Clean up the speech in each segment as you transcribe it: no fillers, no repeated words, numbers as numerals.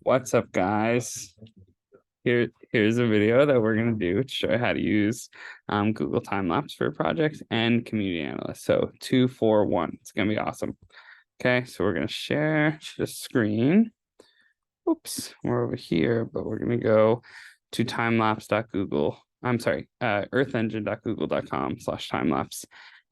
What's up, guys? Here's a video that we're gonna do to show you how to use Google Timelapse for a project and Community Analyst. So 2, 4, 1. It's gonna be awesome. Okay, so we're gonna share the screen. Oops, we're over here, but we're gonna go to timelapse.google. I'm sorry, earthengine.google.com/timelapse.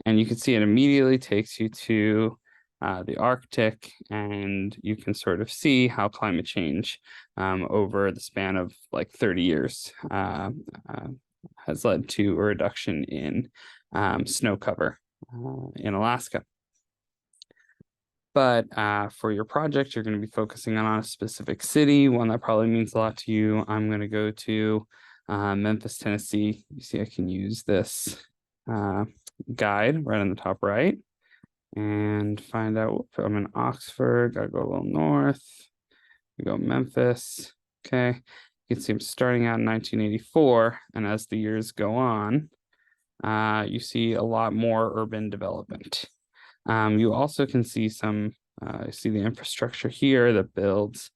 And you can see it immediately takes you to the Arctic, and you can sort of see how climate change over the span of like 30 years has led to a reduction in snow cover in Alaska. But for your project, you're going to be focusing on a specific city, one that probably means a lot to you. I'm going to go to Memphis, Tennessee. You see, I can use this guide right on the top right and find out. Whoop, I'm in Oxford. Gotta go a little north. We go Memphis. Okay, you can see I'm starting out in 1984, and as the years go on, you see a lot more urban development. You also can see some, see the infrastructure here that builds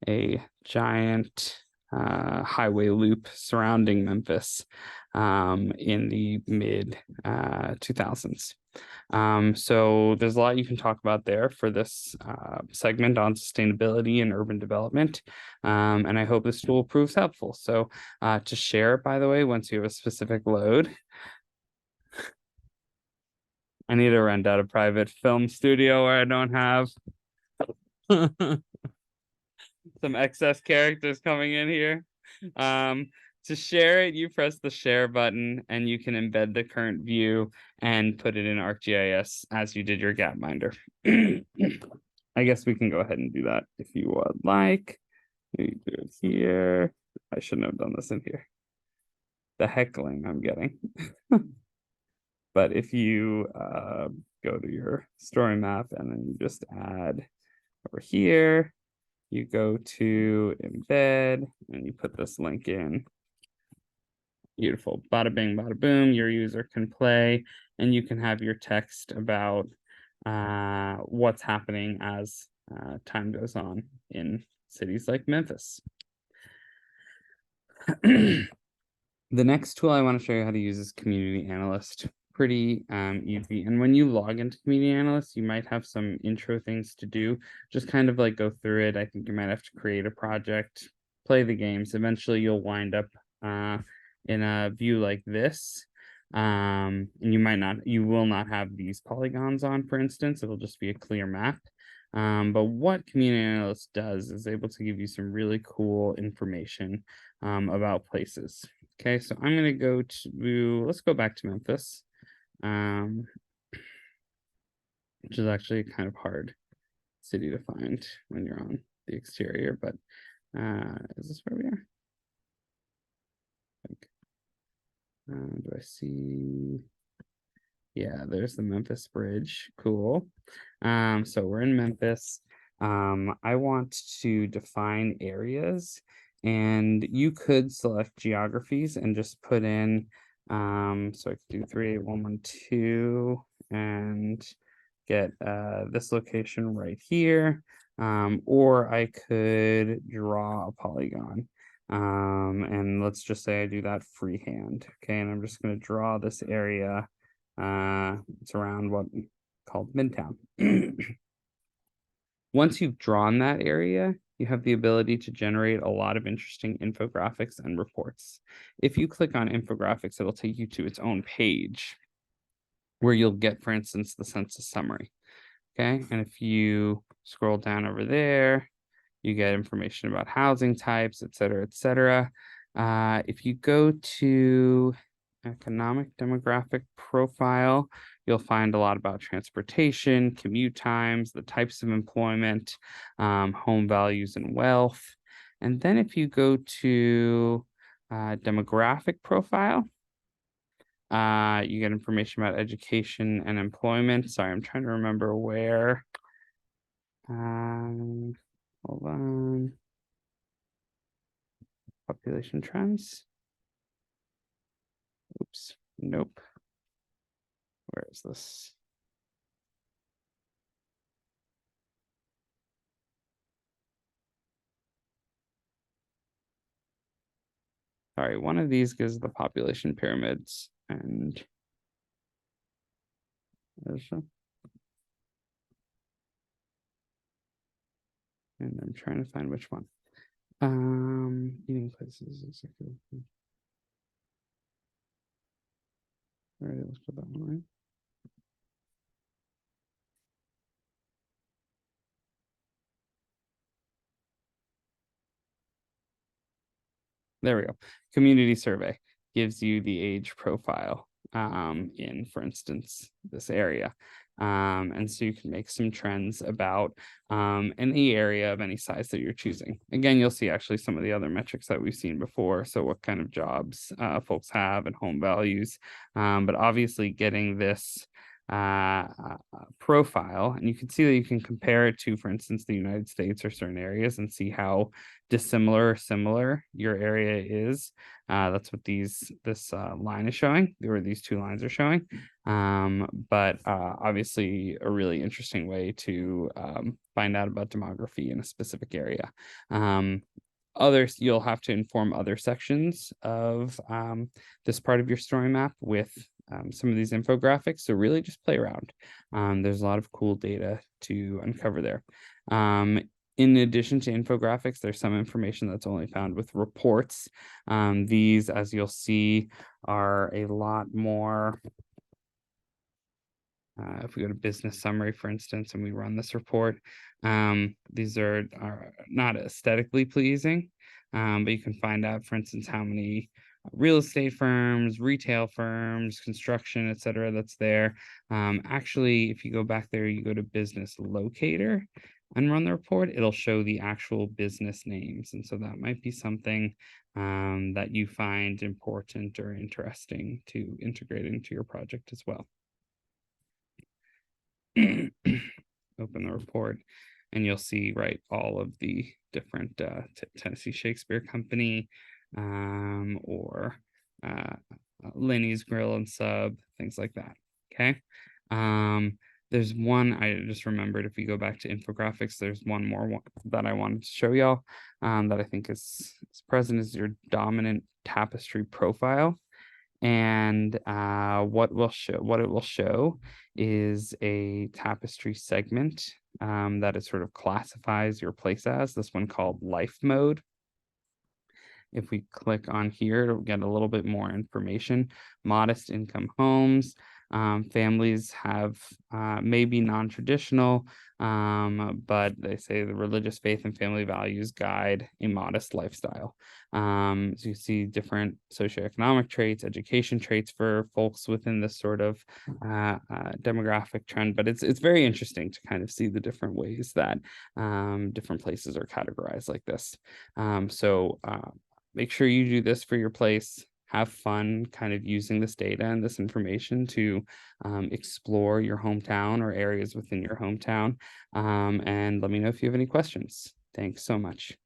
a giant highway loop surrounding Memphis in the mid 2000s. So there's a lot you can talk about there for this segment on sustainability and urban development. And I hope this tool proves helpful. So to share it, by the way, once you have a specific load, I need to rent out a private film studio where I don't have some excess characters coming in here. To share it, you press the share button and you can embed the current view and put it in ArcGIS as you did your Gapminder. I guess we can go ahead and do that if you would like. Maybe do it here. I shouldn't have done this in here. The heckling I'm getting. But if you go to your story map and then you just add over here, you go to embed and you put this link in. Beautiful. Bada bing, bada boom. Your user can play and you can have your text about what's happening as time goes on in cities like Memphis. The next tool I want to show you how to use is Community Analyst. Pretty easy. And when you log into Community Analyst, you might have some intro things to do. Just kind of like go through it. I think you might have to create a project, play the games. Eventually, you'll wind up in a view like this. And you will not have these polygons on, for instance. It'll just be a clear map. But what Community Analyst does is able to give you some really cool information about places. Okay, so I'm going to go to, let's go back to Memphis. Which is actually a kind of hard city to find when you're on the exterior, but is this where we are? Do I see? Yeah, there's the Memphis Bridge. Cool. So we're in Memphis. I want to define areas, and you could select geographies and just put in so I could do 38112 and get this location right here. Or I could draw a polygon. And let's just say I do that freehand. Okay, and I'm just going to draw this area. It's around what called Midtown. Once you've drawn that area, you have the ability to generate a lot of interesting infographics and reports. If you click on infographics, it'll take you to its own page where you'll get, for instance, the census summary. Okay, and if you scroll down over there, you get information about housing types, et cetera, et cetera. If you go to economic demographic profile, you'll find a lot about transportation, commute times, the types of employment, home values and wealth. And then if you go to demographic profile, you get information about education and employment. Sorry, I'm trying to remember where. Hold on. Population trends. Oops, nope. Where is this? Sorry, one of these gives the population pyramids, and I'm trying to find which one. Eating places. Exactly. All right, let's put that one right. There we go. Community survey gives you the age profile in, for instance, this area. And so you can make some trends about any area of any size that you're choosing. Again, you'll see actually some of the other metrics that we've seen before. So what kind of jobs folks have and home values. But obviously getting this profile, and you can see that you can compare it to, for instance, the United States or certain areas and see how dissimilar or similar your area is. That's what this line is showing, or these two lines are showing. But obviously a really interesting way to find out about demography in a specific area. Others, you'll have to inform other sections of this part of your story map with some of these infographics. So really just play around. There's a lot of cool data to uncover there. In addition to infographics, there's some information that's only found with reports. These, as you'll see, are a lot more. If we go to business summary, for instance, and we run this report, these are not aesthetically pleasing, but you can find out, for instance, how many real estate firms, retail firms, construction, et cetera, that's there. Actually, if you go back there, you go to business locator and run the report, it'll show the actual business names. And so that might be something that you find important or interesting to integrate into your project as well. Open the report and you'll see, right, all of the different Tennessee Shakespeare Company or Lenny's Grill and Sub, things like that. Okay. There's one I just remembered. If we go back to infographics, there's one more that I wanted to show y'all that I think is present is your dominant tapestry profile. And what it will show is a tapestry segment that it sort of classifies your place as, this one called life mode. If we click on here, it'll get a little bit more information. Modest income homes, families have maybe non-traditional, but they say the religious faith and family values guide a modest lifestyle. So you see different socioeconomic traits, education traits for folks within this sort of demographic trend, but it's very interesting to kind of see the different ways that different places are categorized like this. Make sure you do this for your place. Have fun kind of using this data and this information to explore your hometown or areas within your hometown. And let me know if you have any questions. Thanks so much.